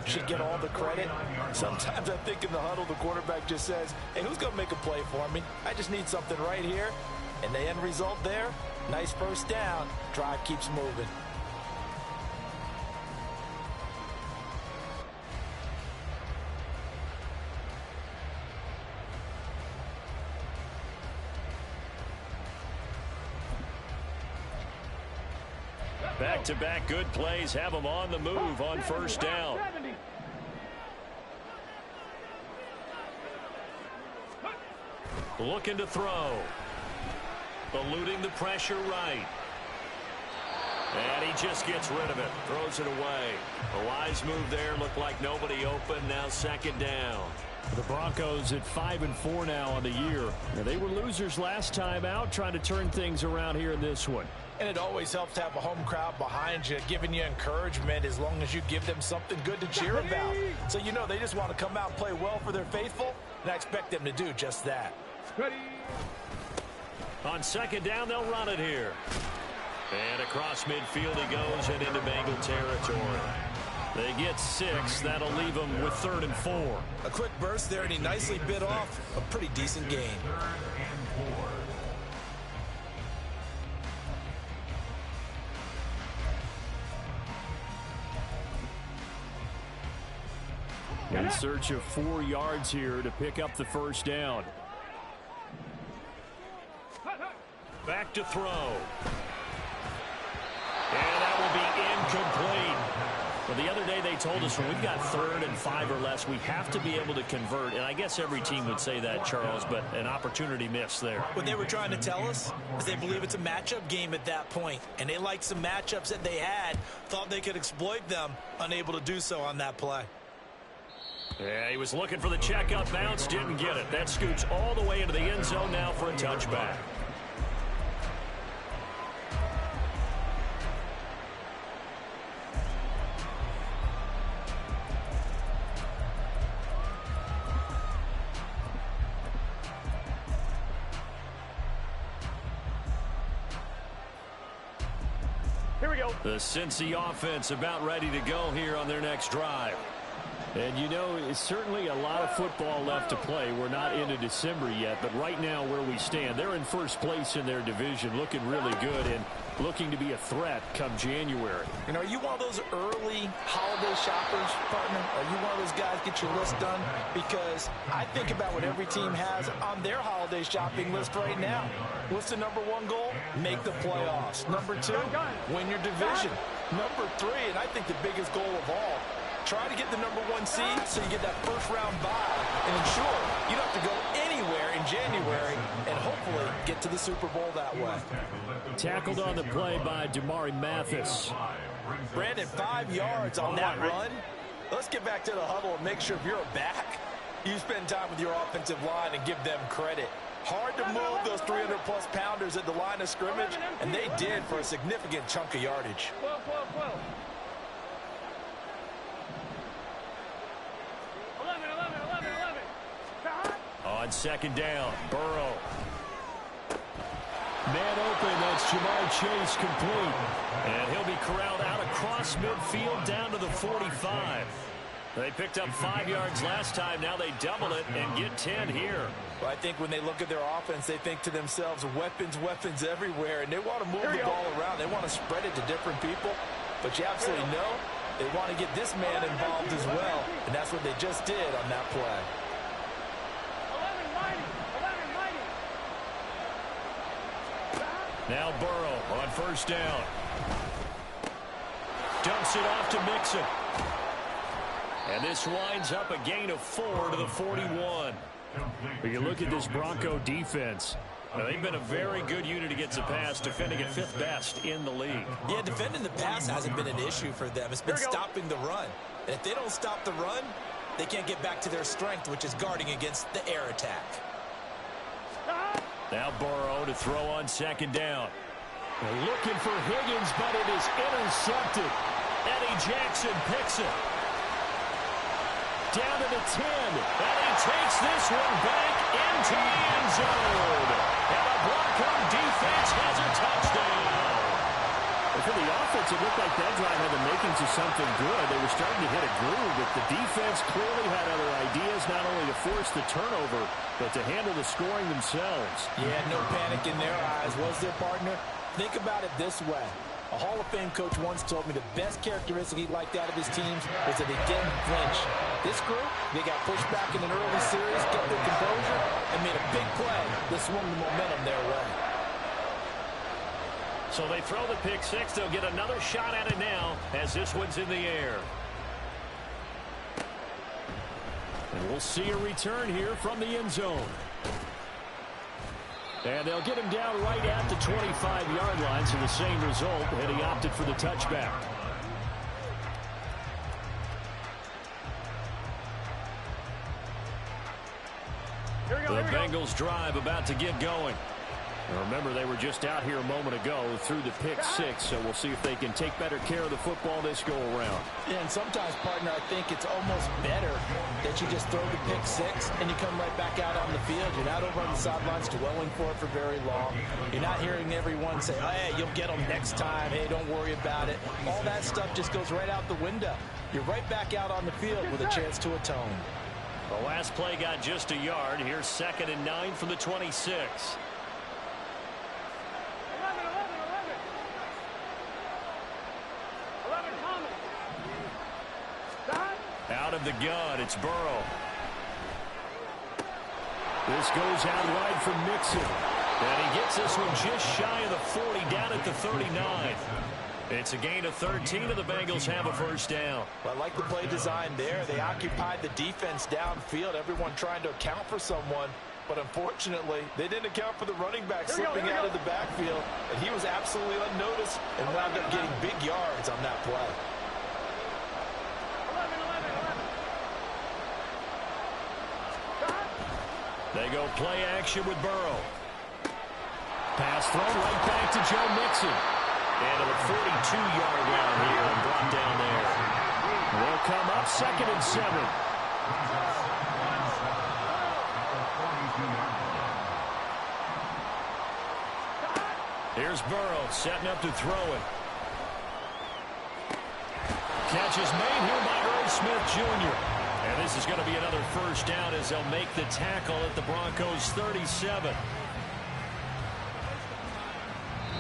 should get all the credit. Sometimes I think in the huddle, the quarterback just says, hey, who's going to make a play for me? I just need something right here. And the end result there, nice first down. Drive keeps moving. Back-to-back good plays have them on the move on first down. Looking to throw. Eluding the pressure right. And he just gets rid of it. Throws it away. A wise move there. Looked like nobody open. Now second down. The Broncos at 5-4 now on the year. Now, they were losers last time out, trying to turn things around here in this one. And it always helps to have a home crowd behind you, giving you encouragement as long as you give them something good to cheer about. So you know they just want to come out and play well for their faithful, and I expect them to do just that. Ready. On second down, they'll run it here. And across midfield he goes and into Bengal territory. They get 6. That'll leave them with 3rd and 4. A quick burst there, and he nicely bit off a pretty decent gain. In search of 4 yards here to pick up the first down. Back to throw. And that will be incomplete. Well, the other day they told us when we've got 3rd and 5 or less, we have to be able to convert. And I guess every team would say that, Charles, but an opportunity missed there. What they were trying to tell us is they believe it's a matchup game at that point. And they liked some matchups that they had, thought they could exploit them, unable to do so on that play. Yeah, he was looking for the check-up bounce, didn't get it. That scoots all the way into the end zone now for a touchback. Here we go. The Cincy offense about ready to go here on their next drive. And you know, it's certainly a lot of football left to play. We're not into December yet, but right now where we stand, they're in first place in their division, looking really good and looking to be a threat come January. And are you one of those early holiday shoppers, partner? Are you one of those guys get your list done? Because I think about what every team has on their holiday shopping list right now. What's the number 1 goal? Make the playoffs. Number 2, win your division. Number 3, and I think the biggest goal of all, try to get the number 1 seed so you get that first-round bye and ensure you don't have to go anywhere in January and hopefully get to the Super Bowl that way. Tackled on the play by Damari Mathis. Brandon, 5 yards on that run. Let's get back to the huddle and make sure if you're back, you spend time with your offensive line and give them credit. Hard to move those 300-plus pounders at the line of scrimmage, and they did for a significant chunk of yardage. On second down, Burrow. Man open, that's Jamar Chase complete. And he'll be corralled out across midfield down to the 45. They picked up 5 yards last time. Now they double it and get 10 here. Well, I think when they look at their offense, they think to themselves, weapons, weapons everywhere, and they want to move the ball around. They want to spread it to different people. But you absolutely know they want to get this man involved as well, and that's what they just did on that play. Now Burrow on first down. Dumps it off to Mixon. And this winds up a gain of 4 to the 41. But you look at this Bronco defense. Now, they've been a very good unit against the pass, defending at 5th best in the league. Yeah, defending the pass hasn't been an issue for them. It's been stopping the run. And if they don't stop the run, they can't get back to their strength, which is guarding against the air attack. Now Burrow to throw on second down. Looking for Higgins, but it is intercepted. Eddie Jackson picks it. Down to the 10. And he takes this one back into the end zone. And the Bronco defense has a touchdown. And for the offense, it looked like that drive had the makings of something good. They were starting to hit a groove, but the defense clearly had other ideas, not only to force the turnover, but to handle the scoring themselves. Yeah, no panic in their eyes, was there, partner? Think about it this way. A Hall of Fame coach once told me the best characteristic he liked out of his teams was that they didn't flinch. This group, they got pushed back in an early series, kept their composure, and made a big play that swung the momentum their way. So they throw the pick six. They'll get another shot at it now as this one's in the air. And we'll see a return here from the end zone. And they'll get him down right at the 25-yard line, so the same result, and he opted for the touchback. The Bengals drive about to get going. Now remember, they were just out here a moment ago through the pick six, so we'll see if they can take better care of the football this go-around. Yeah, and sometimes, partner, I think it's almost better that you just throw the pick six and you come right back out on the field. You're not over on the sidelines dwelling for it for very long. You're not hearing everyone say, oh, hey, you'll get them next time. Hey, don't worry about it. All that stuff just goes right out the window. You're right back out on the field with a chance to atone. The last play got just a yard. Here's 2nd and 9 from the 26. Out of the gun, it's Burrow. This goes out wide for Mixon. And he gets this one just shy of the 40, down at the 39. It's a gain of 13, and the Bengals have a first down. Well, I like the play design there. They occupied the defense downfield, everyone trying to account for someone. But unfortunately, they didn't account for the running back slipping out of the backfield. And he was absolutely unnoticed and wound up getting big yards on that play. They go play action with Burrow. Pass thrown right back to Joe Mixon. And to the 42-yard line here and brought down there. Will come up 2nd and 7. Here's Burrow setting up to throw it. Catch is made here by Irv Smith Jr. And this is going to be another first down as they'll make the tackle at the Broncos 37.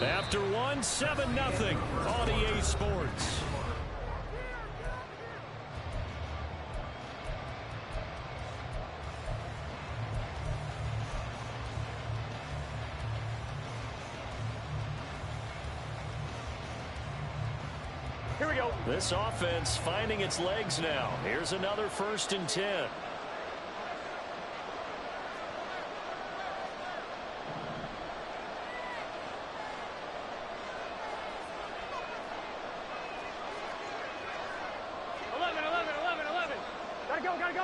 After 1, 7-0 on EA Sports. Here we go. This offense finding its legs now. Here's another 1st and 10.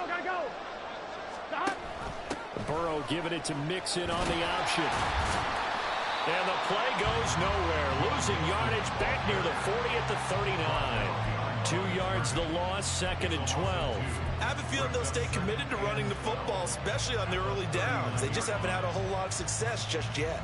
Gotta go. Stop. Burrow giving it to Mixon on the option. And the play goes nowhere. Losing yardage back near the 40 at the 39. 2 yards the loss, 2nd and 12. I have a feeling they'll stay committed to running the football, especially on their early downs. They just haven't had a whole lot of success just yet.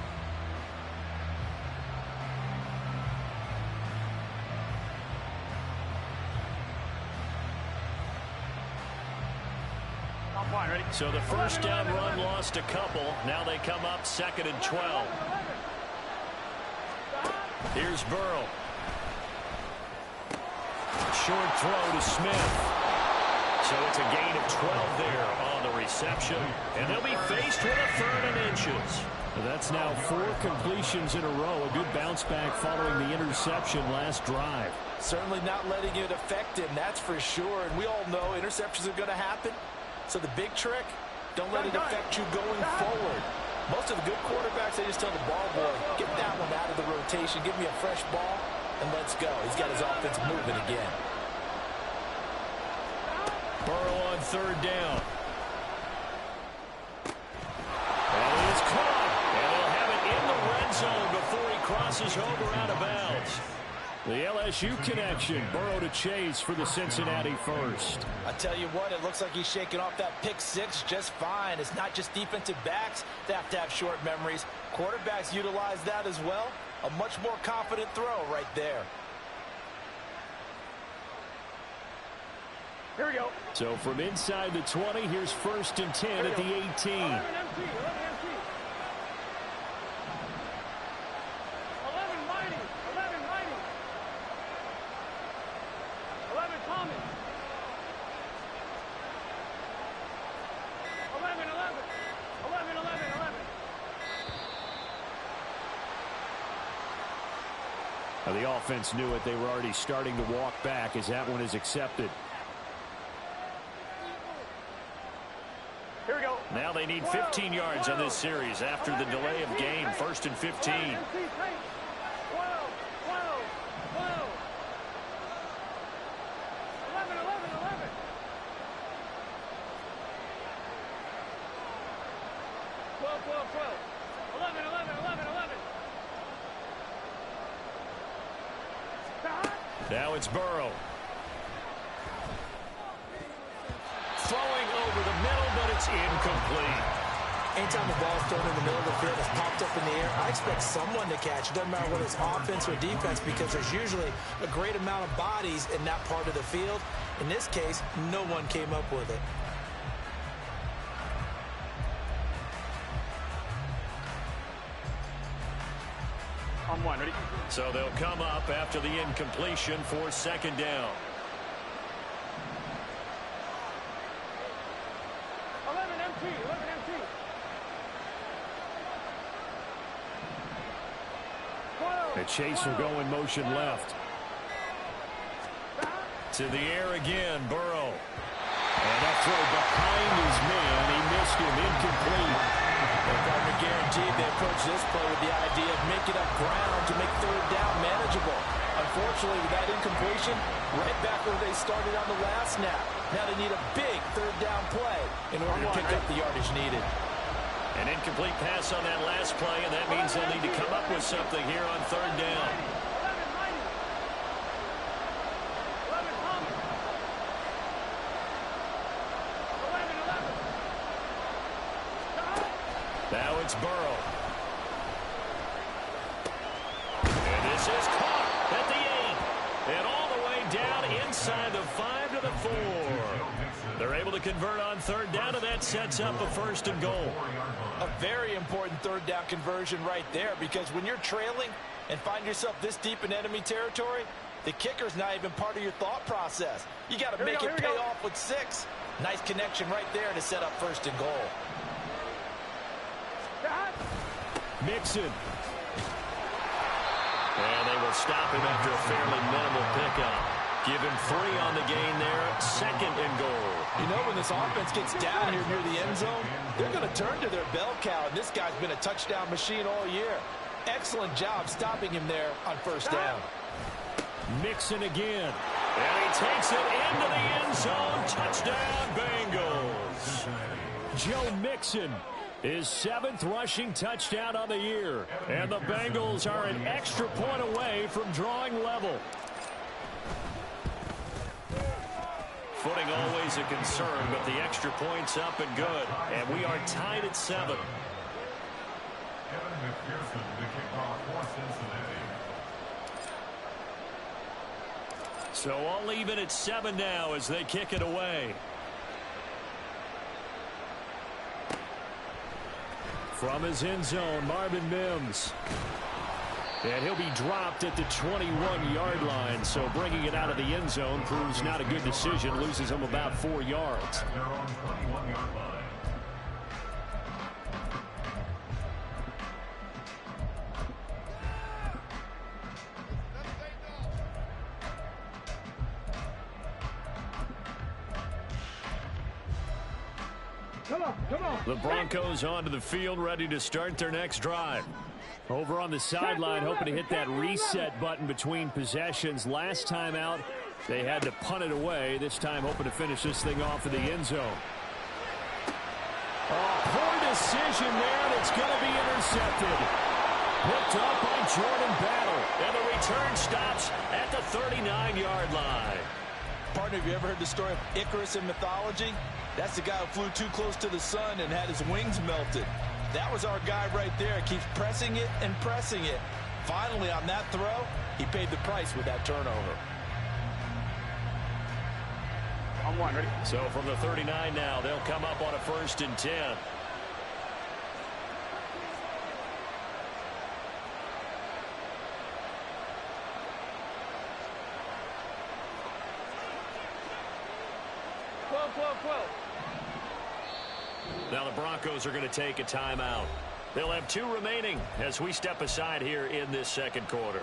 So the first down run lost a couple. Now they come up 2nd and 12. Here's Burrow. Short throw to Smith. So it's a gain of 12 there on the reception. And they'll be faced with a 3rd and inches. That's now 4 completions in a row. A good bounce back following the interception last drive. Certainly not letting it affect him, that's for sure. And we all know interceptions are going to happen. So the big trick, don't let it affect you going forward. Most of the good quarterbacks, they just tell the ball boy, get that one out of the rotation, give me a fresh ball, and let's go. He's got his offense moving again. Burrow on 3rd down. And it is caught. And they'll have it in the red zone before he crosses over out of bounds. The LSU connection. Burrow to Chase for the Cincinnati first. I tell you what, it looks like he's shaking off that pick six just fine. It's not just defensive backs that have to have short memories. Quarterbacks utilize that as well. A much more confident throw right there. Here we go. So from inside the 20, here's 1st and 10 at the 18. 11 empty, 11 empty. 11 mighty, 11 mighty. 11 Thomas. 11, 11. 11, 11, 11. Now, the offense knew it. They were already starting to walk back as that one is accepted. Here we go. Now they need 15 yards on this series after the delay of game. 1st and 15. 12, 12, 12. 11, 11, 11. 12, 12, 12. 11, 11, 11, 11. Now it's Burrow. Throwing over the middle, but it's incomplete. Anytime the ball's thrown in the middle of the field, it's popped up in the air, I expect someone to catch. It doesn't matter whether it's offense or defense, because there's usually a great amount of bodies in that part of the field. In this case, no one came up with it. On one, ready? So they'll come up after the incompletion for 2nd down. 11 empty, 11 empty. 12. And Chase will go in motion left. To the air again, Burrow. And that throw behind his man. He missed him. Incomplete. Partner guaranteed they approach this play with the idea of making up ground to make 3rd down manageable. Unfortunately, with that incompletion, right back where they started on the last snap. Now they need a big 3rd down play in order to pick up the yardage needed. An incomplete pass on that last play, and that means they'll need to come up with something here on 3rd down. 11 mighty. 11 Thomas. 11, 11. Now it's Burrow. And this is caught at the 8. And all the way down inside the 5 to the 4. They're able to convert on 3rd down, and that sets up a 1st and goal. A very important 3rd down conversion right there, because when you're trailing and find yourself this deep in enemy territory, the kicker's not even part of your thought process. You got to make it pay off with 6. Nice connection right there to set up 1st and goal. Mixon. And they will stop him after a fairly minimal pickup. Give him 3 on the gain there. 2nd and goal. You know, when this offense gets down here near the end zone, they're going to turn to their bell cow, and this guy's been a touchdown machine all year. Excellent job stopping him there on 1st down. Mixon again. And he takes it into the end zone. Touchdown, Bengals. Joe Mixon, his 7th rushing touchdown on the year. And the Bengals are an extra point away from drawing level. Footing always a concern, but the extra point's up and good. And we are tied at 7. So all even at 7 now as they kick it away. From his end zone, Marvin Mims. And he'll be dropped at the 21-yard line, so bringing it out of the end zone proves not a good decision. Loses him about 4 yards. The Broncos onto the field, ready to start their next drive. Over on the sideline, hoping to hit that reset button between possessions. Last time out, they had to punt it away. This time, hoping to finish this thing off in the end zone. Oh, poor decision there, and it's going to be intercepted. Picked up by Jordan Battle. And the return stops at the 39-yard line. Partner, have you ever heard the story of Icarus in mythology? That's the guy who flew too close to the sun and had his wings melted. That was our guy right there. Keeps pressing it and pressing it. finally, on that throw, he paid the price with that turnover. On one, ready? So from the 39 now, they'll come up on a 1st and 10. Now the Broncos are going to take a timeout. They'll have 2 remaining as we step aside here in this second quarter.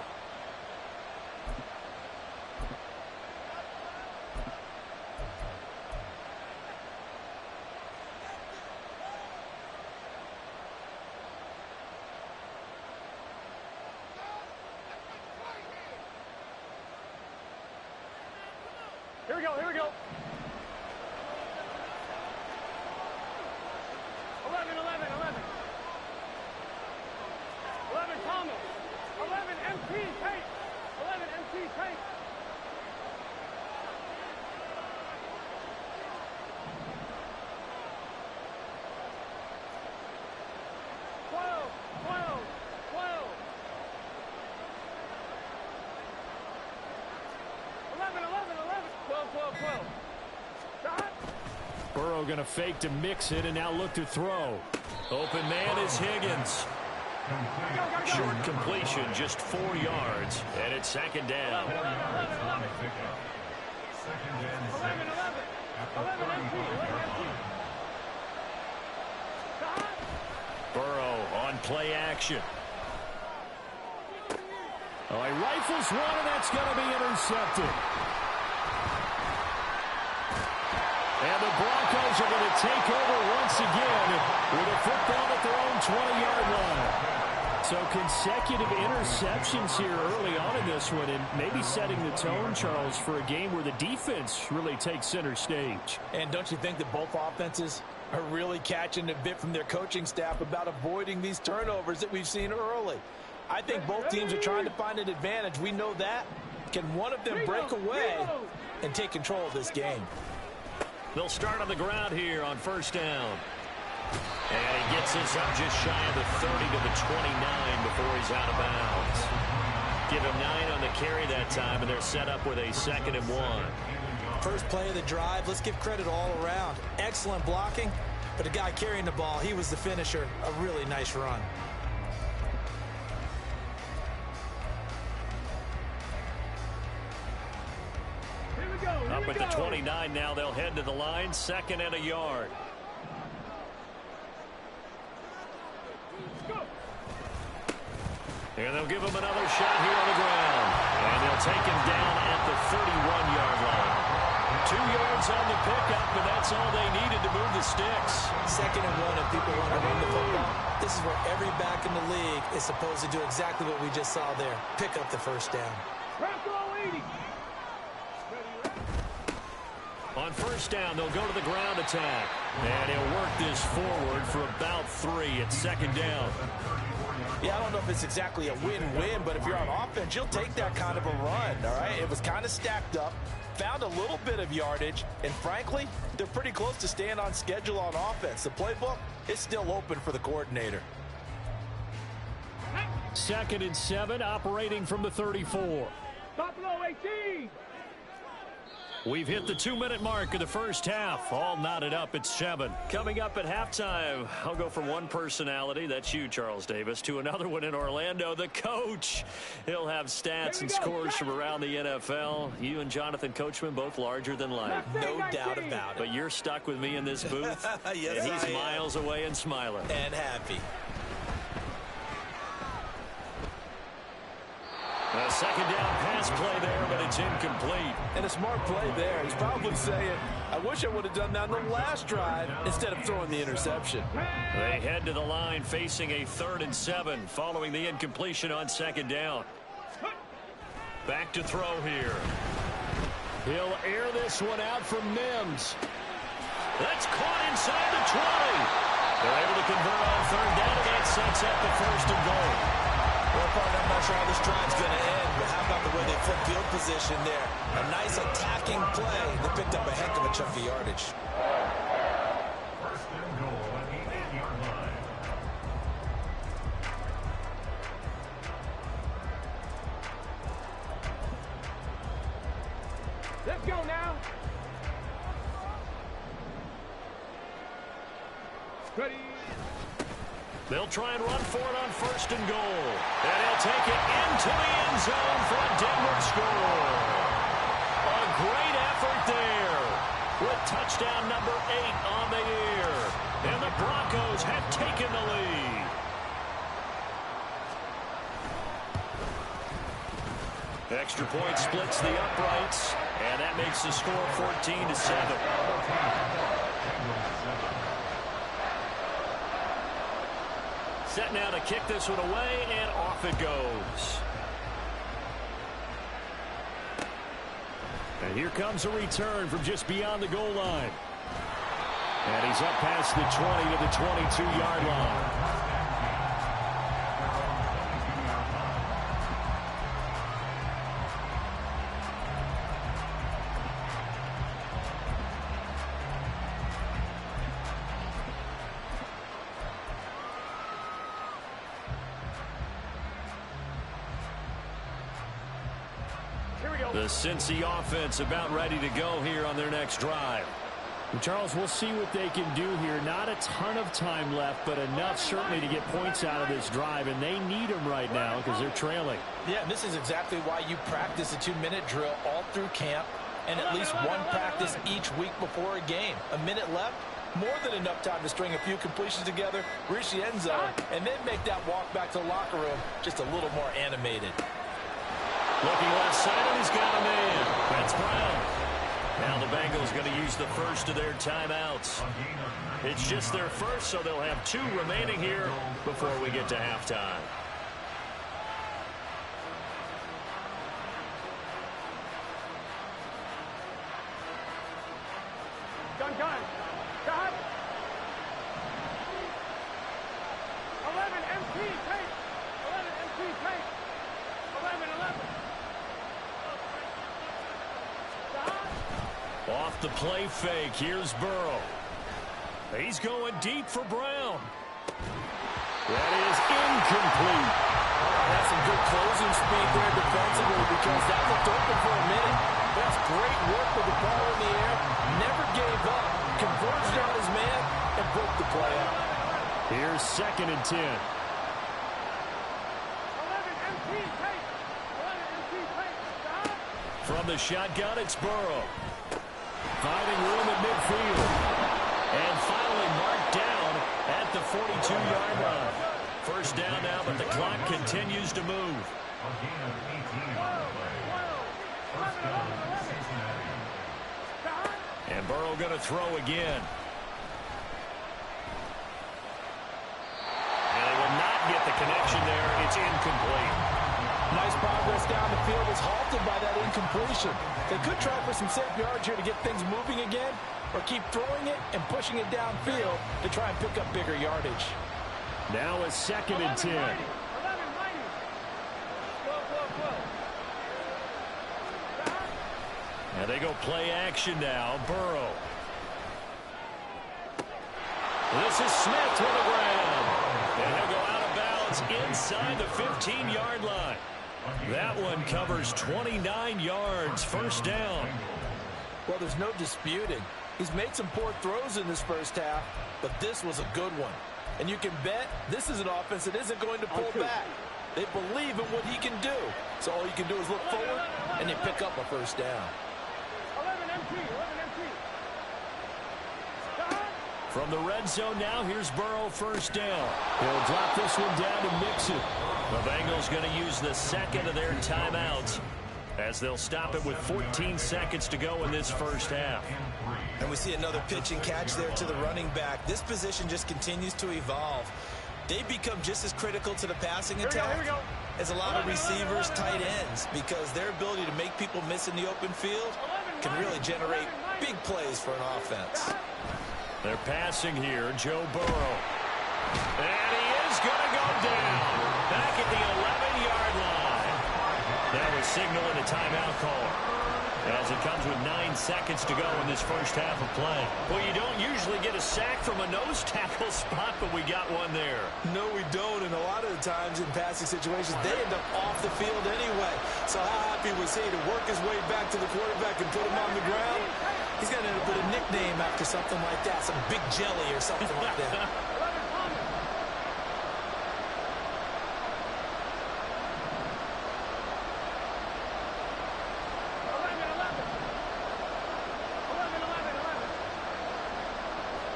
Here we go, here we go. 11, 11, 11. 11, Thomas. 11, MT, Tate. 11, MT, Tate. Burrow going to fake to mix it and now look to throw. Open man is Higgins. Short completion, just 4 yards, and it's 2nd down. 11, 11. Burrow on play action. Oh, he rifles one, and that's going to be intercepted. And the Broncos are going to take over once again with a football at their own 20-yard line. So consecutive interceptions here early on in this one, and maybe setting the tone, Charles, for a game where the defense really takes center stage. And don't you think that both offenses are really catching a bit from their coaching staff about avoiding these turnovers that we've seen early? I think both teams are trying to find an advantage. We know that. Can one of them break away and take control of this game? They'll start on the ground here on 1st down. And he gets this up just shy of the 30 to the 29 before he's out of bounds. Give him 9 on the carry that time, and they're set up with a 2nd and 1. First play of the drive, let's give credit all around. Excellent blocking, but the guy carrying the ball, he was the finisher. A really nice run. Up at the 29 now, they'll head to the line, 2nd and a yard. And they'll give him another shot here on the ground. And they'll take him down at the 31-yard line. 2 yards on the pickup, and that's all they needed to move the sticks. 2nd and 1 if people want to run the football. This is where every back in the league is supposed to do exactly what we just saw there. Pick up the 1st down. On 1st down, they'll go to the ground attack. And he'll work this forward for about 3 at 2nd down. Yeah, I don't know if it's exactly a win-win, but if you're on offense, you'll take that kind of a run, all right? It was kind of stacked up, found a little bit of yardage, and frankly, they're pretty close to staying on schedule on offense. The playbook is still open for the coordinator. 2nd and 7, operating from the 34. Buffalo 18. We've hit the 2-minute mark of the first half. All knotted up at 7. Coming up at halftime, I'll go from one personality, that's you, Charles Davis, to another one in Orlando, the coach. He'll have stats and scores from around the NFL. You and Jonathan Coachman, both larger than life. No doubt about it. But you're stuck with me in this booth, yes, and he's miles away and smiling. And happy. A 2nd down pass play there, but it's incomplete. And a smart play there. He's probably saying, I wish I would have done that on the last drive instead of throwing the interception. They head to the line facing a 3rd and 7 following the incompletion on 2nd down. Back to throw here. He'll air this one out from Mims. That's caught inside the 20. They're able to convert on 3rd down, and that sets up the 1st and goal. Well, partner, I'm not sure how this drive's going to end, but how about the way they flip field position there? A nice attacking play. They picked up a heck of a chunk of yardage. 1st and goal at the 8-yard line. Ready. They'll try and run for it on 1st and goal. And he'll take it into the end zone for a Denver score. A great effort there with touchdown number 8 on the year. And the Broncos have taken the lead. Extra point splits the uprights, and that makes the score 14-7. Set now to kick this one away, and off it goes. And here comes a return from just beyond the goal line. And he's up past the 20 to the 22-yard line. The Cincy offense about ready to go here on their next drive. And Charles, we'll see what they can do here. Not a ton of time left, but enough certainly to get points out of this drive, and they need them right now because they're trailing. Yeah, and this is exactly why you practice a 2-minute drill all through camp and at least one practice each week before a game. A minute left, more than enough time to string a few completions together, reach the end zone, and then make that walk back to the locker room just a little more animated. Looking left side, and he's got a man. That's Brown. Now the Bengals going to use the first of their timeouts. It's just their first, so they'll have 2 remaining here before we get to halftime. Gun. Got. 11 MP tape. 11 MP tape. 11. Off the play fake, here's Burrow. He's going deep for Brown. That is incomplete. That's some good closing speed there defensively because that looked open for a minute. That's great work with the ball in the air. Never gave up. Converged on his man and broke the play out. Here's 2nd and 10. 11 MP tape. 11 MP tape. Got. From the shotgun, it's Burrow. Finding room at midfield. And finally marked down at the 42-yard line. First down now, but the clock continues to move. And Burrow going to throw again. And they will not get the connection there. It's incomplete. Nice progress down the field is halted by that incompletion. They could try for some safe yards here to get things moving again, or keep throwing it and pushing it downfield to try and pick up bigger yardage. Now a 2nd and 10. 11. And they go play action now. Burrow. This is Smith to the ground. And he'll go out of bounds inside the 15-yard line. That one covers 29 yards. First down. Well, there's no disputing. He's made some poor throws in this first half, but this was a good one. And you can bet this is an offense that isn't going to pull back. They believe in what he can do. So all you can do is look forward, and they pick up a first down. 11 MP. From the red zone now, here's Burrow, first down. He'll drop this one down to Mixon. The Bengals going to use the second of their timeouts as they'll stop it with 14 seconds to go in this first half. And we see another pitch and catch there to the running back. This position just continues to evolve. They become just as critical to the passing attack as a lot of receivers, tight ends, because their ability to make people miss in the open field can really generate big plays for an offense. They're passing here, Joe Burrow. And he is going to go down back at the 11-yard line. That was signaling a timeout call as it comes with 9 seconds to go in this first half of play. Well, you don't usually get a sack from a nose tackle spot, but we got one there. No, we don't, and a lot of the times in passing situations, they end up off the field anyway. So how happy was he to work his way back to the quarterback and put him on the ground? He's got to put a nickname after something like that, some big jelly or something like that. 11 Palmer.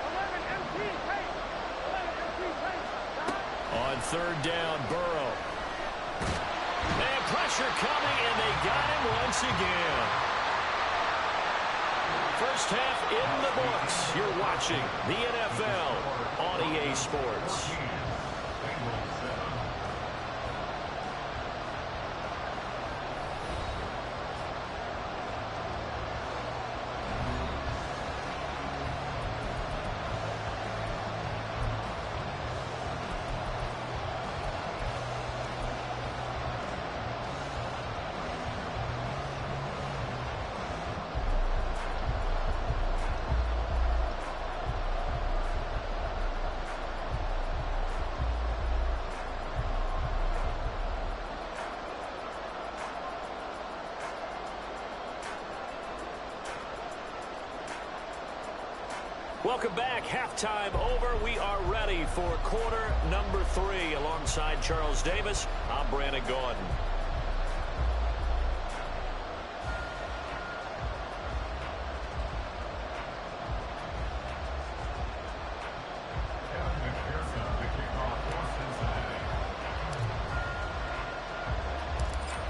11 MP Tate. 11 MP Tate. On third down, Burrow. And pressure coming, and they got him once again. First half in the books. You're watching the NFL on EA Sports. Welcome back. Halftime over. We are ready for quarter number 3. Alongside Charles Davis, I'm Brandon Gaudin.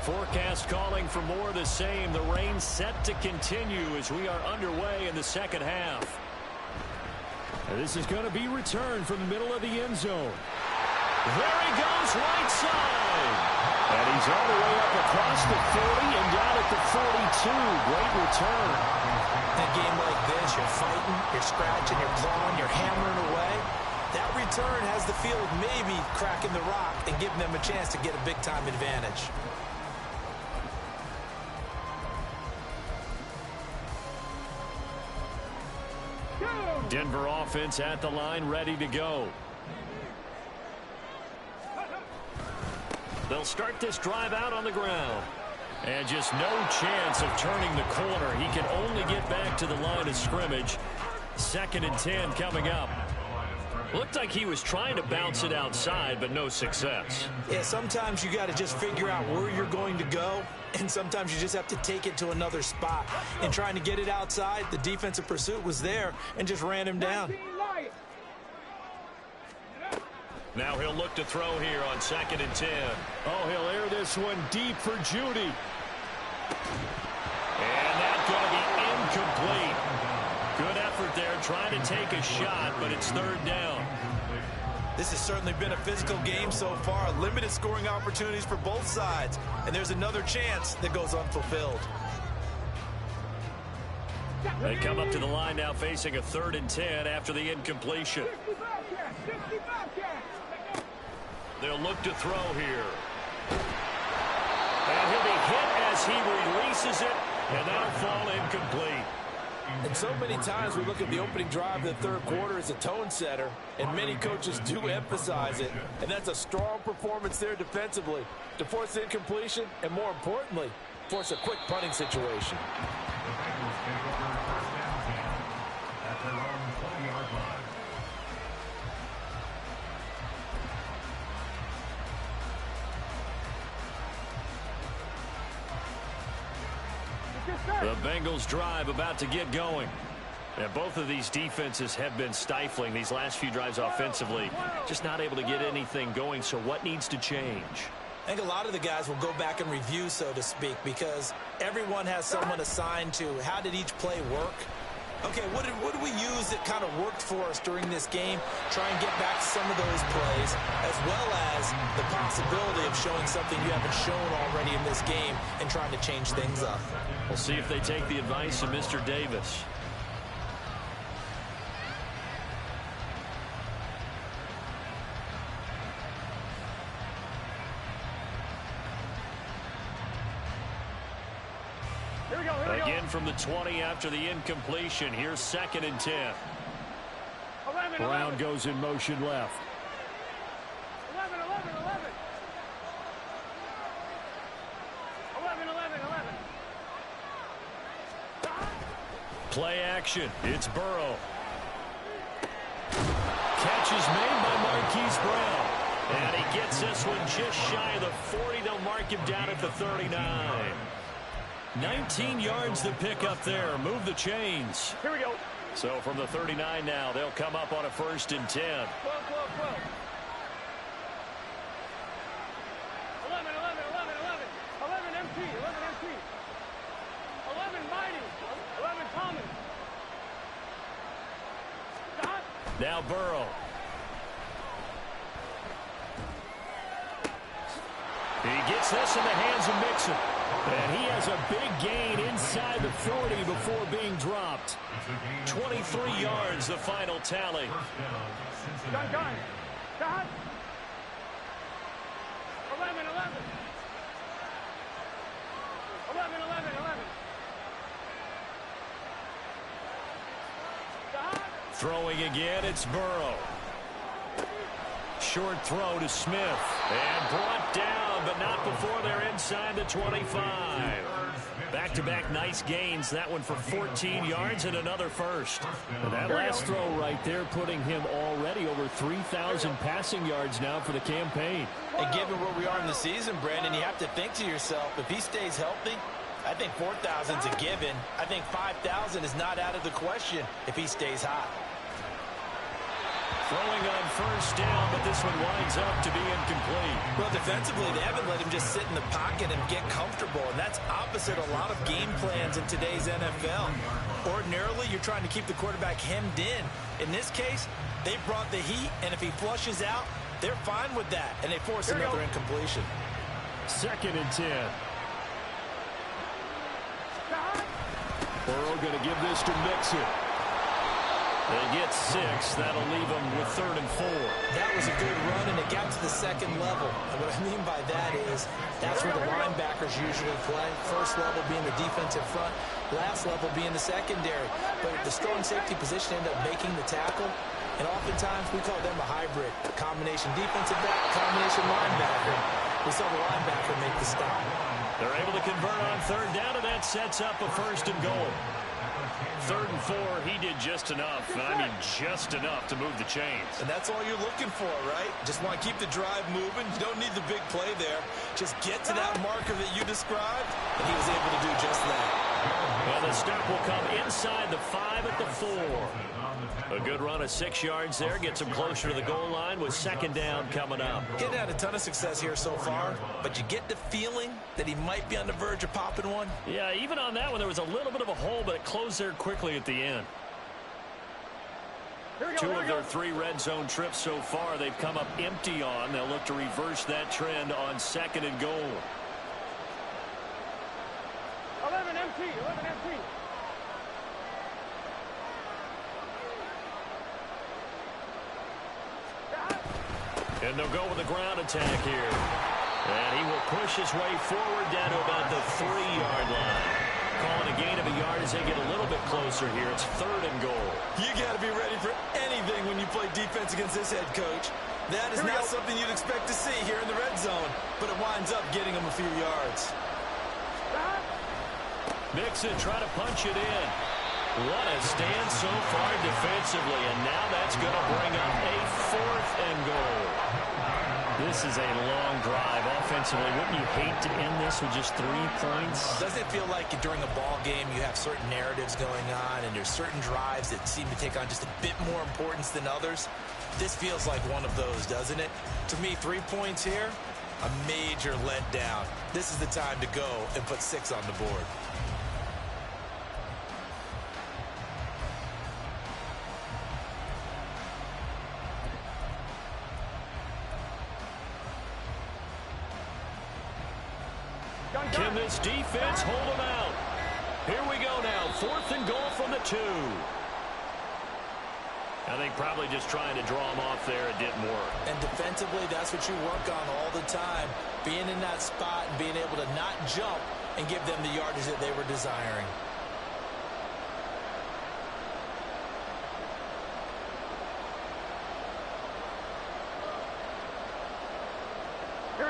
Forecast calling for more of the same. The rain set to continue as we are underway in the second half. This is going to be returned from the middle of the end zone. There he goes, right side. And he's all the way up across the 40 and down at the 42. Great return. In a game like this, you're fighting, you're scratching, you're clawing, you're hammering away. That return has the feel of maybe cracking the rock and giving them a chance to get a big-time advantage. Denver offense at the line, ready to go. They'll start this drive out on the ground. And just no chance of turning the corner. He can only get back to the line of scrimmage. 2nd and 10 coming up. Looked like he was trying to bounce it outside, but no success. Yeah, sometimes you got to just figure out where you're going to go, and sometimes you just have to take it to another spot. And trying to get it outside, the defensive pursuit was there and just ran him down. Now he'll look to throw here on 2nd and 10. Oh, he'll air this one deep for Judy. And that's going to be incomplete. Good effort there, trying to take a shot, but it's 3rd down. This has certainly been a physical game so far. Limited scoring opportunities for both sides. And there's another chance that goes unfulfilled. They come up to the line now facing a 3rd and 10 after the incompletion. They'll look to throw here. And he'll be hit as he releases it, and that'll fall incomplete. And so many times we look at the opening drive of the 3rd quarter as a tone setter, and many coaches do emphasize it. And that's a strong performance there defensively to force the incompletion and, more importantly, force a quick punting situation. The Bengals drive about to get going. And both of these defenses have been stifling these last few drives offensively. Just not able to get anything going, so what needs to change? I think a lot of the guys will go back and review, so to speak, because everyone has someone assigned to how did each play work. Okay, what did we use that kind of worked for us during this game? Try and get back some of those plays, as well as the possibility of showing something you haven't shown already in this game and trying to change things up. We'll see if they take the advice of Mr. Davis. Again from the 20 after the incompletion. Here's 2nd and 10. Brown goes in motion left. 11, 11, 11. 11, 11, 11. Play action. It's Burrow. Catch is made by Marquise Brown. And he gets this one just shy of the 40. They'll mark him down at the 39. 19 yards to pick up there. Move the chains. Here we go. So from the 39 now, they'll come up on a 1st and 10. 12, 12, 12. 11, 11, 11, 11. 11 MT, 11 MT. 11 Mighty. 11 Thomas. Stop. Now Burrow. He gets this in the hands of Mixon. And he has a big gain inside the 40 before being dropped. 23 yards, the final tally. Gun. Stop. 11, 11. 11, 11, 11. Stop. Throwing again, it's Burrow. Short throw to Smith. And brought down, but not before they're inside the 25. Back-to-back nice gains. That one for 14 yards and another first. And that last throw right there putting him already over 3,000 passing yards now for the campaign. And given where we are in the season, Brandon, you have to think to yourself, if he stays healthy, I think 4,000's a given. I think 5,000 is not out of the question if he stays hot. Throwing on 1st down, but this one winds up to be incomplete. Well, defensively, they haven't let him just sit in the pocket and get comfortable, and that's opposite a lot of game plans in today's NFL. Ordinarily, you're trying to keep the quarterback hemmed in. In this case, they brought the heat, and if he flushes out, they're fine with that, and they force another incompletion. 2nd and 10. Stop. Burrow going to give this to Mixon. They get 6. That'll leave them with 3rd and 4. That was a good run, and it got to the 2nd level. And what I mean by that is that's where the linebackers usually play. First level being the defensive front, last level being the secondary. But the strong safety position ended up making the tackle, and oftentimes we call them a hybrid. Combination defensive back, combination linebacker. We saw the linebacker make the stop. They're able to convert on 3rd down, and that sets up a 1st and goal. 3rd and 4, he did just enough, and I mean just enough to move the chains. And that's all you're looking for, right? Just want to keep the drive moving. You don't need the big play there. Just get to that marker that you described, and he was able to do just that. Well, the stop will come inside the 5 at the 4. A good run of 6 yards there. Gets him closer to the goal line with 2nd down coming up. Getting had a ton of success here so far, but you get the feeling that he might be on the verge of popping one. Yeah, even on that one, there was a little bit of a hole, but it closed there quickly at the end. 2 of their 3 red zone trips so far, they've come up empty on. They'll look to reverse that trend on 2nd and goal. 11 MT, 11 MT. And they'll go with a ground attack here. And he will push his way forward down to about the 3-yard line. Calling a gain of a yard as they get a little bit closer here. It's 3rd and goal. You got to be ready for anything when you play defense against this head coach. That is not something you'd expect to see here in the red zone, but it winds up getting him a few yards. Stop. Mixon trying to punch it in. What a stand so far defensively, and now that's going to bring up a 4th and goal. This is a long drive offensively. Wouldn't you hate to end this with just 3 points? Doesn't it feel like during a ball game you have certain narratives going on and there's certain drives that seem to take on just a bit more importance than others? This feels like one of those, doesn't it? To me, 3 points here, a major letdown. This is the time to go and put 6 on the board. Can this defense hold them out? Here we go now. 4th and goal from the 2. I think probably just trying to draw them off there. It didn't work. And defensively, that's what you work on all the time. Being in that spot and being able to not jump and give them the yardage that they were desiring.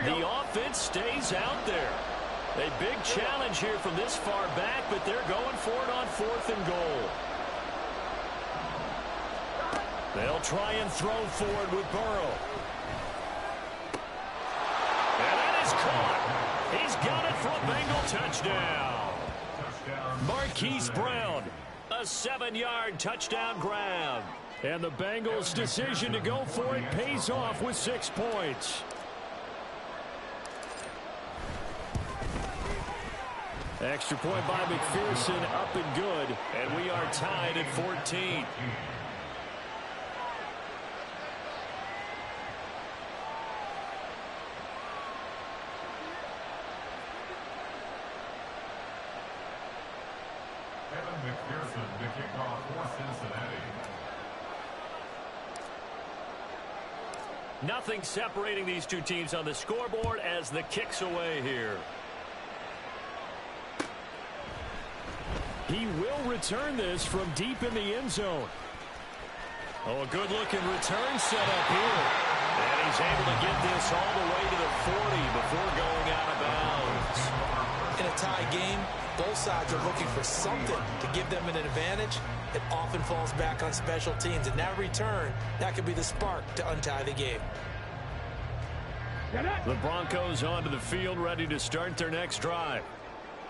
The offense stays out there. A big challenge here from this far back, but they're going for it on 4th and goal. They'll try and throw forward with Burrow. And that is caught. He's got it for a Bengal touchdown. Marquise Brown, a 7-yard touchdown grab. And the Bengals' decision to go for it pays off with 6 points. Extra point by McPherson, up and good. And we are tied at 14. McPherson to kick off for Cincinnati. Nothing separating these two teams on the scoreboard as the kick's away here. He will return this from deep in the end zone. Oh, a good-looking return set up here. And he's able to get this all the way to the 40 before going out of bounds. In a tie game, both sides are looking for something to give them an advantage. It often falls back on special teams. And that return, that could be the spark to untie the game. The Broncos onto the field, ready to start their next drive.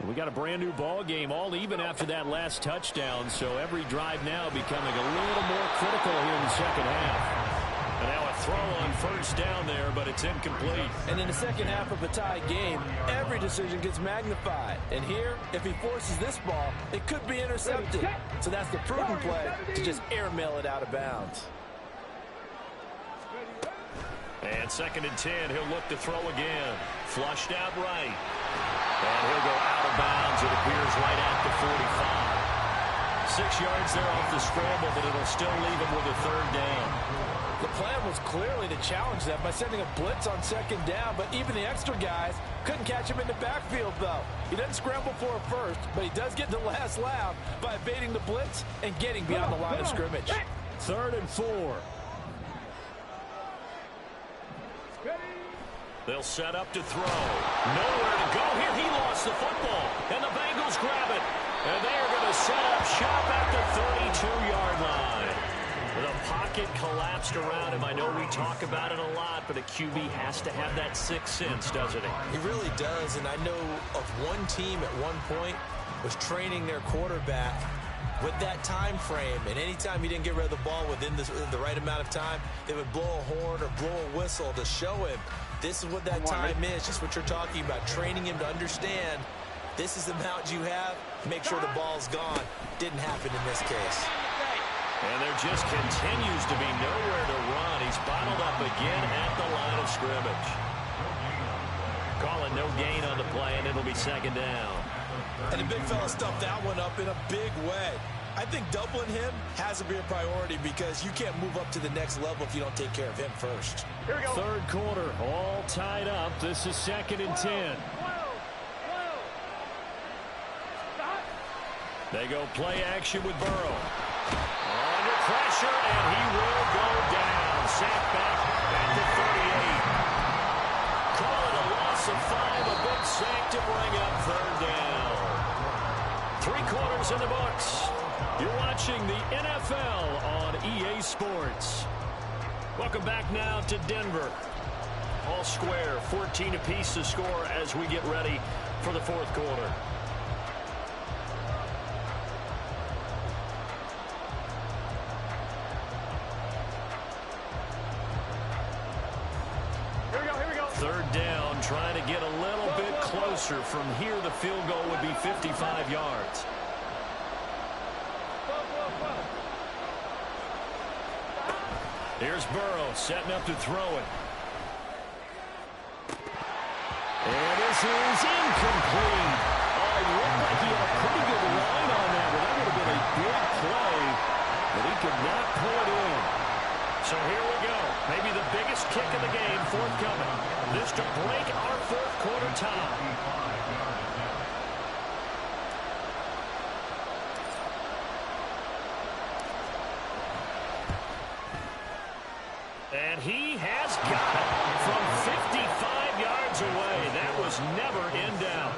We got a brand new ball game, all even after that last touchdown, so every drive now becoming a little more critical here in the second half. And now a throw on first down there, but it's incomplete. And in the second half of a tie game, every decision gets magnified. And here, if he forces this ball, it could be intercepted. So that's the prudent play to just airmail it out of bounds. And 2nd and 10, he'll look to throw again. Flushed out right. And he'll go out of bounds, it appears, right at the 45. 6 yards there off the scramble, but it'll still leave him with a 3rd down. The plan was clearly to challenge them by sending a blitz on 2nd down, but even the extra guys couldn't catch him in the backfield, though. He doesn't scramble for a first, but he does get the last laugh by evading the blitz and getting beyond the line of scrimmage. 3rd and 4. They'll set up to throw. Nowhere to go here. He lost the football. And the Bengals grab it. And they are going to set up shop at the 32-yard line. The pocket collapsed around him. I know we talk about it a lot, but a QB has to have that 6th sense, doesn't he? He really does, and I know of one team at one point was training their quarterback with that time frame, and anytime he didn't get rid of the ball within the right amount of time, they would blow a horn or blow a whistle to show him this is what that time is, just what you're talking about, training him to understand this is the amount you have, make sure the ball's gone. Didn't happen in this case. And there just continues to be nowhere to run. He's bottled up again at the line of scrimmage. Calling no gain on the play, and it'll be 2nd down. And the big fella stuffed that one up in a big way. I think doubling him has to be a priority because you can't move up to the next level if you don't take care of him first. Here we go. 3rd quarter, all tied up. This is 2nd and 10. They go play action with Burrow. Under pressure, and he will go down. Sacked back at the 38. Call it a loss of 5, a big sack to bring up 3rd down. 3 quarters in the books. You're watching the NFL on EA Sports. Welcome back now to Denver. All square, 14 apiece to score as we get ready for the 4th quarter. Here we go. 3rd down, trying to get a little bit closer. From here, the field goal would be 55 yards. Here's Burrow setting up to throw it. And this is incomplete. Oh, it looked like he had a pretty good line on that, but that would have been a big play, but he could not pull it in. So here we go. Maybe the biggest kick of the game forthcoming. This to break our 4th quarter tie. And he has got it from 55 yards goes away. That was never in doubt.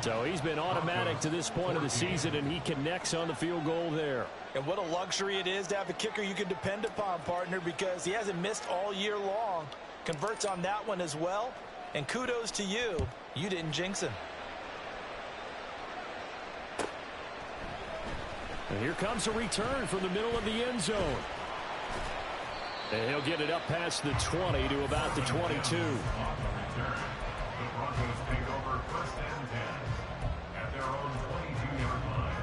So he's been automatic to this point of the season, and he connects on the field goal there. And what a luxury it is to have a kicker you can depend upon, partner, because he hasn't missed all year long. Converts on that one as well. And kudos to you. You didn't jinx him. And here comes a return from the middle of the end zone. And he'll get it up past the 20 to about the 22. On the return, the Broncos take over 1st and 10 at their own 22-yard line.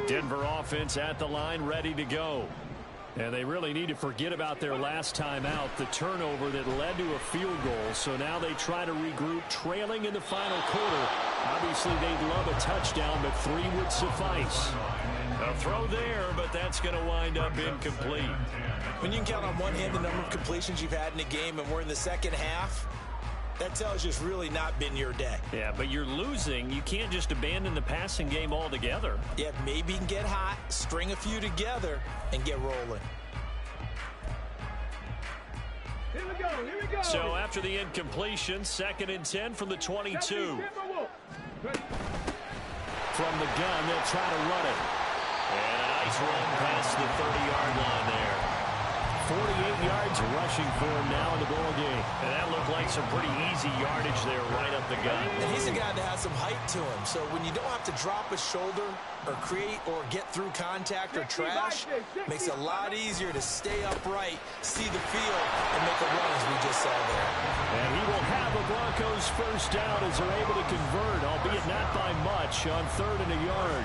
Denver offense at the line, ready to go. And they really need to forget about their last time out, the turnover that led to a field goal. So now they try to regroup, trailing in the final quarter. Obviously, they'd love a touchdown, but 3 would suffice. A throw there, but that's going to wind up incomplete. When you can count on one hand the number of completions you've had in a game, and we're in the second half, that tells you it's really not been your day. Yeah, but you're losing. You can't just abandon the passing game altogether. Yeah, maybe you can get hot, string a few together, and get rolling. Here we go, here we go. So after the incompletion, 2nd and 10 from the 22. From the gun, they'll try to run it. And a nice run past the 30-yard line there. 48 yards rushing for him now in the ball game. And that looked like some pretty easy yardage there right up the gut. And he's a guy that has some height to him, so when you don't have to drop a shoulder or create or get through contact or trash, makes it a lot easier to stay upright, see the field, and make a run as we just saw there. And he will have a Broncos first down as they're able to convert, albeit not by much, on 3rd and a yard.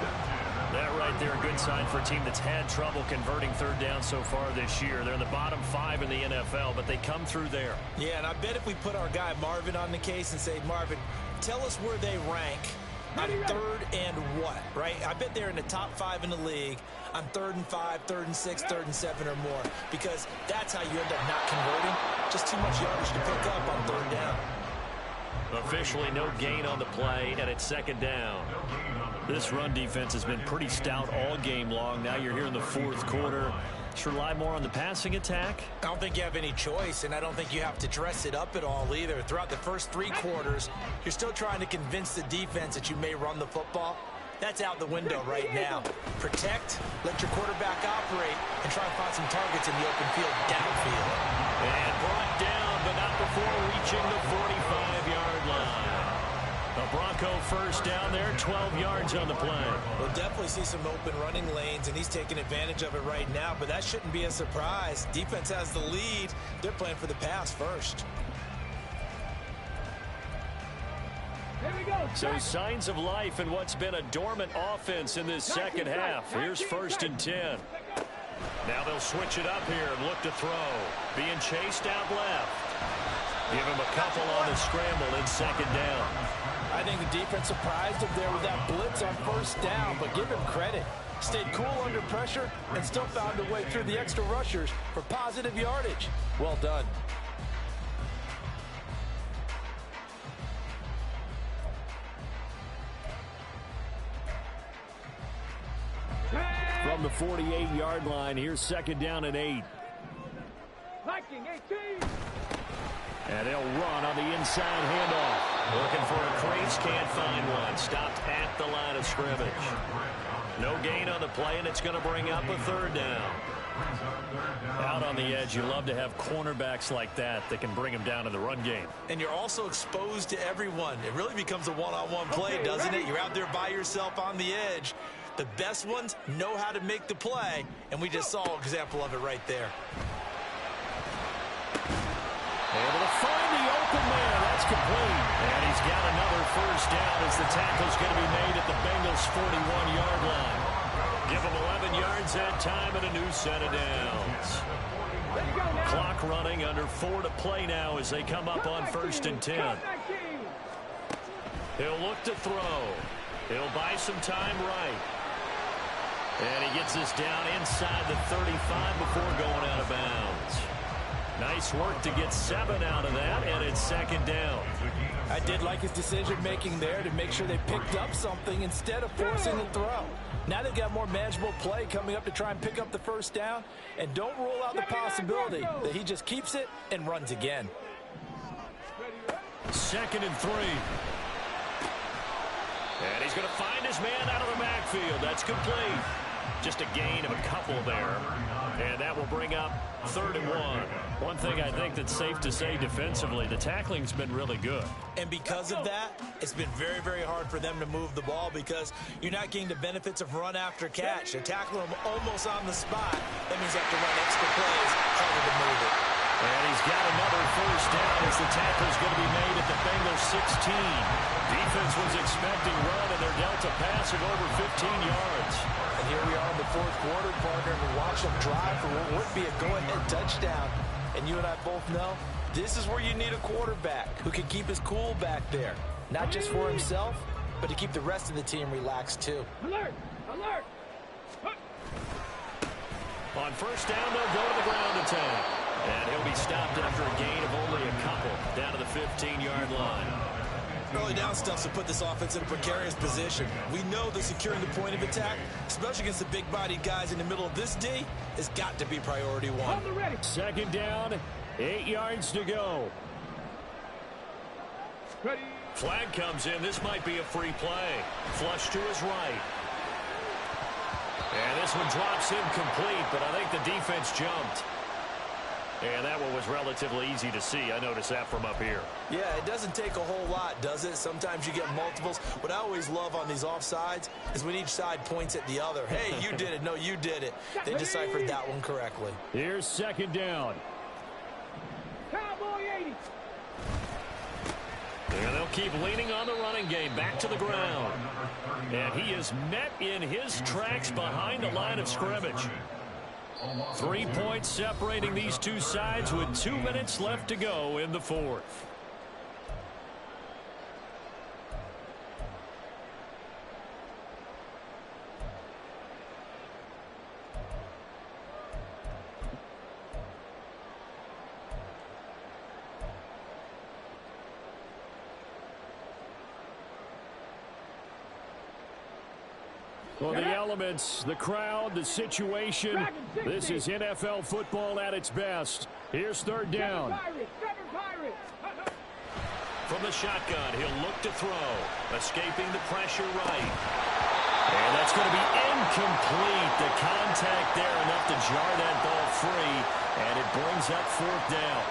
That right there, a good sign for a team that's had trouble converting 3rd down so far this year. They're in the bottom 5 in the NFL, but they come through there. Yeah, and I bet if we put our guy Marvin on the case and say, Marvin, tell us where they rank on 3rd and what, right? I bet they're in the top 5 in the league on 3rd and 5, 3rd and 6, 3rd and 7 or more, because that's how you end up not converting. Just too much yardage to pick up on 3rd down. Officially no gain on the play, and it's 2nd down. This run defense has been pretty stout all game long. Now you're here in the 4th quarter. Should rely more on the passing attack? I don't think you have any choice, and I don't think you have to dress it up at all either. Throughout the first 3 quarters, you're still trying to convince the defense that you may run the football. That's out the window right now. Protect, let your quarterback operate, and try to find some targets in the open field downfield. And brought down, but not before reaching the 45-yard line. A Bronco first down there, 12 yards on the play. We'll definitely see some open running lanes, and he's taking advantage of it right now, but that shouldn't be a surprise. Defense has the lead. They're playing for the pass first. So signs of life in what's been a dormant offense in this second half. Here's 1st and 10. Now they'll switch it up here and look to throw. Being chased out left. Give him a couple on the scramble in 2nd down. I think the defense surprised him there with that blitz on 1st down, but give him credit. Stayed cool under pressure and still found a way through the extra rushers for positive yardage. Well done. From the 48-yard line, here's 2nd down and 8. Viking 18. And they'll run on the inside handoff. Looking for a crease, can't find one. Stopped at the line of scrimmage. No gain on the play, and it's going to bring up a 3rd down. Out on the edge, you love to have cornerbacks like that can bring them down in the run game. And you're also exposed to everyone. It really becomes a one-on-one play, doesn't it? You're out there by yourself on the edge. The best ones know how to make the play, and we just saw an example of it right there. Able to find the open man. That's complete. And he's got another first down as the tackle's going to be made at the Bengals' 41-yard line. Give them 11 yards that time and a new set of downs. Clock running, under 4 to play now as they come up on 1st and 10. He'll look to throw. He'll buy some time right. And he gets this down inside the 35 before going out of bounds. Nice work to get 7 out of that, and it's second down. I did like his decision-making there to make sure they picked up something instead of forcing the throw. Now they've got more manageable play coming up to try and pick up the first down, and don't rule out the possibility that he just keeps it and runs again. 2nd and 3. And he's going to find his man out of the backfield. That's complete. Just a gain of a couple there. And that will bring up 3rd and 1. One thing I think that's safe to say defensively, the tackling's been really good. And because of that, it's been very, very hard for them to move the ball because you're not getting the benefits of run after catch. They're tackling them almost on the spot. That means you have to run extra plays, harder to move it. And he's got another first down as the tackle's going to be made at the Bengals 16. Defense was expecting run, and they're dealt a pass of over 15 yards. And here we are in the 4th quarter, partner, and watch them drive for what would be a go-ahead touchdown. And you and I both know this is where you need a quarterback who can keep his cool back there. Not just for himself, but to keep the rest of the team relaxed too. Alert! Alert! On first down, they'll go to the ground attack. And he'll be stopped after a gain of only a couple down to the 15-yard line. Early down stuff's to put this offense in a precarious position. We know that securing the point of attack, especially against the big-bodied guys in the middle of this D, has got to be priority one. 2nd down, 8 yards to go. Ready. Flag comes in. This might be a free play. Flush to his right. And this one drops incomplete, but I think the defense jumped. And that one was relatively easy to see. I noticed that from up here. Yeah, it doesn't take a whole lot, does it? Sometimes you get multiples. What I always love on these offsides is when each side points at the other. Hey, you did it. No, you did it. They deciphered that one correctly. Here's 2nd down. Cowboy 80. And they'll keep leaning on the running game. Back to the ground. And he is met in his tracks behind the line of scrimmage. 3 points separating these two sides with 2 minutes left to go in the 4th. Well, the elements, the crowd, the situation, this is NFL football at its best. Here's 3rd down. From the shotgun, he'll look to throw. Escaping the pressure right. And that's going to be incomplete. The contact there enough to jar that ball free. And it brings up 4th down.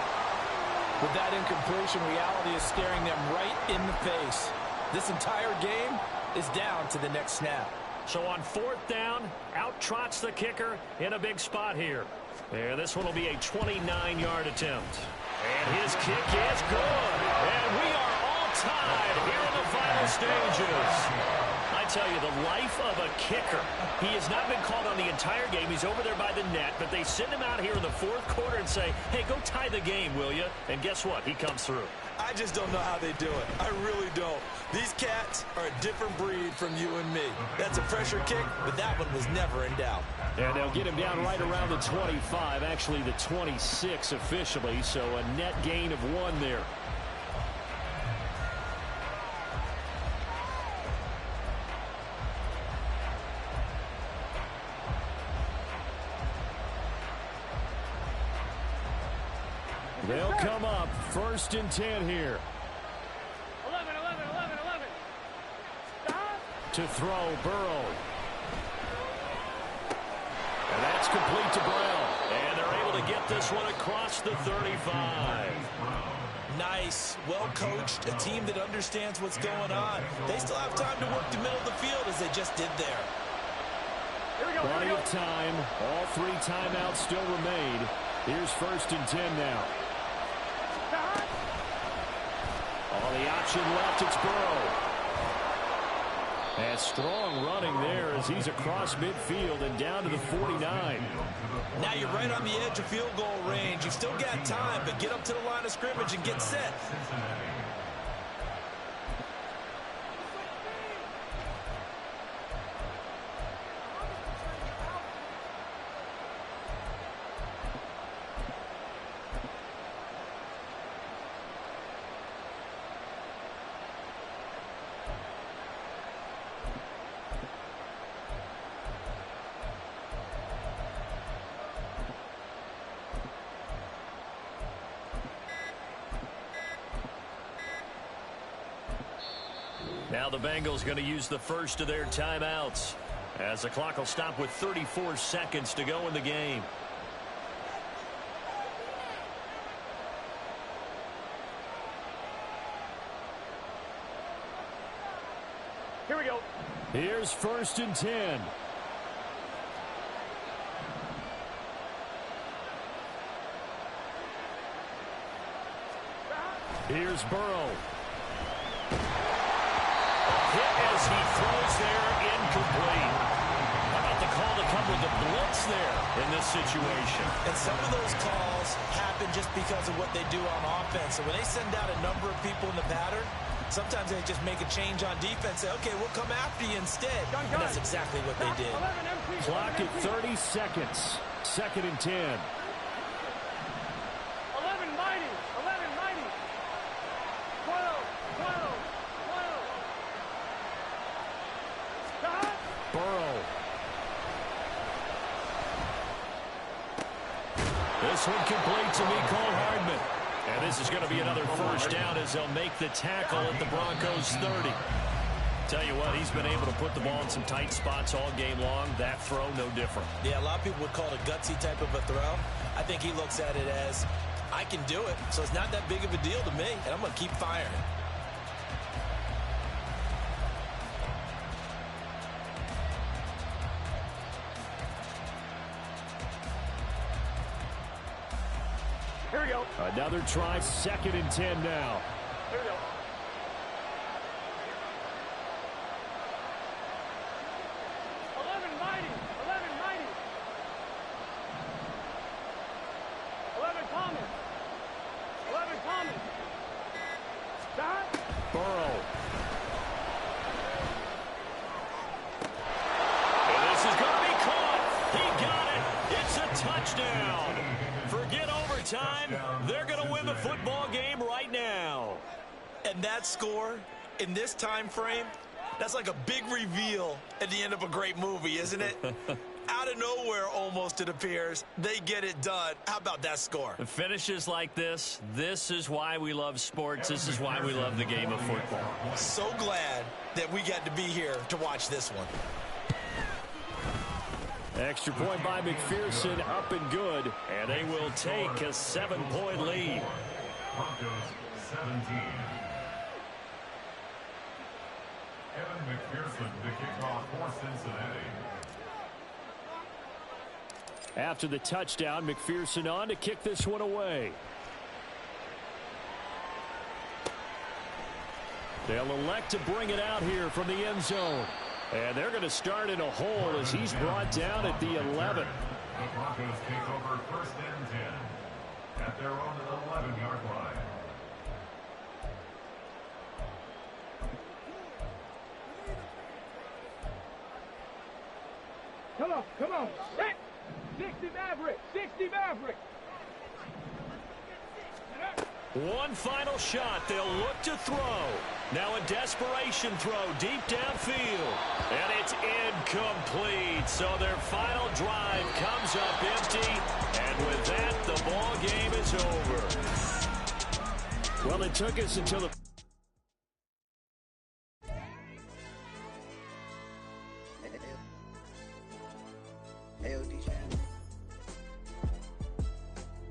With that incompletion, reality is staring them right in the face. This entire game is down to the next snap. So on 4th down, out trots the kicker in a big spot here. And this one will be a 29-yard attempt. And his kick is good. And we are all tied here in the final stages. I tell you, the life of a kicker. He has not been called on the entire game. He's over there by the net, but they send him out here in the 4th quarter and say, hey, go tie the game, will you? And guess what? He comes through. I just don't know how they do it. I really don't. These cats are a different breed from you and me. That's a pressure kick, but that one was never in doubt. And they'll get him down right around the 25, actually the 26 officially, so a net gain of 1 there. They'll come up 1st and 10 here. 11. Stop. To throw, Burrow. And that's complete to Brown. And they're able to get this one across the 35. Nice, well-coached, a team that understands what's going on. They still have time to work the middle of the field as they just did there. Plenty of time. All 3 timeouts still remain. Here's 1st and 10 now. On the option left, it's Burrow. And strong running there as he's across midfield and down to the 49. Now you're right on the edge of field goal range. You've still got time, but get up to the line of scrimmage and get set. Now the Bengals going to use the first of their timeouts as the clock will stop with 34 seconds to go in the game. Here we go. Here's 1st and 10. Here's Burrow. Hit as he throws there, incomplete. How about the call to come with the blitz there in this situation? And some of those calls happen just because of what they do on offense. So when they send out a number of people in the pattern, sometimes they just make a change on defense. Say, okay, we'll come after you instead. And that's exactly what they did. Clock at 30 seconds. 2nd and 10. 11 mighty. 11 mighty. 12. 12. 12. Stop. Burrow. This one complete to Mecole Hardman. And this is going to be another first down as they'll make the tackle at the Broncos 30. Tell you what, he's been able to put the ball in some tight spots all game long. That throw, no different. Yeah, a lot of people would call it a gutsy type of a throw. I think he looks at it as, I can do it, so it's not that big of a deal to me, and I'm going to keep firing. Here we go. Another try. 2nd and 10 now. Here we go. 11 mighty. 11 mighty. 11 Thomas. 11 Thomas. Stop. Burrow. And this is going to be caught. He got it. It's a touchdown. Forget overtime. They're going to win the football game right now. And that score, in this time frame, that's like a big reveal at the end of a great movie, isn't it? Out of nowhere, almost, it appears. They get it done. How about that score? Finishes like this is why we love sports. This is why we love the game of football. So glad that we got to be here to watch this one. Extra point by McPherson, up and good. And they will take a 7-point lead. Broncos 17. Evan McPherson, the kickoff for Cincinnati. After the touchdown, McPherson on to kick this one away. They'll elect to bring it out here from the end zone. And they're going to start in a hole as he's brought down at the 11. The Broncos take over 1st and 10 at their own 11-yard line. Come on. Come on. 60 Maverick. 60 Maverick. One final shot. They'll look to throw. Now a desperation throw deep downfield. And it's incomplete. So their final drive comes up empty. And with that, the ball game is over. Well, it took us until the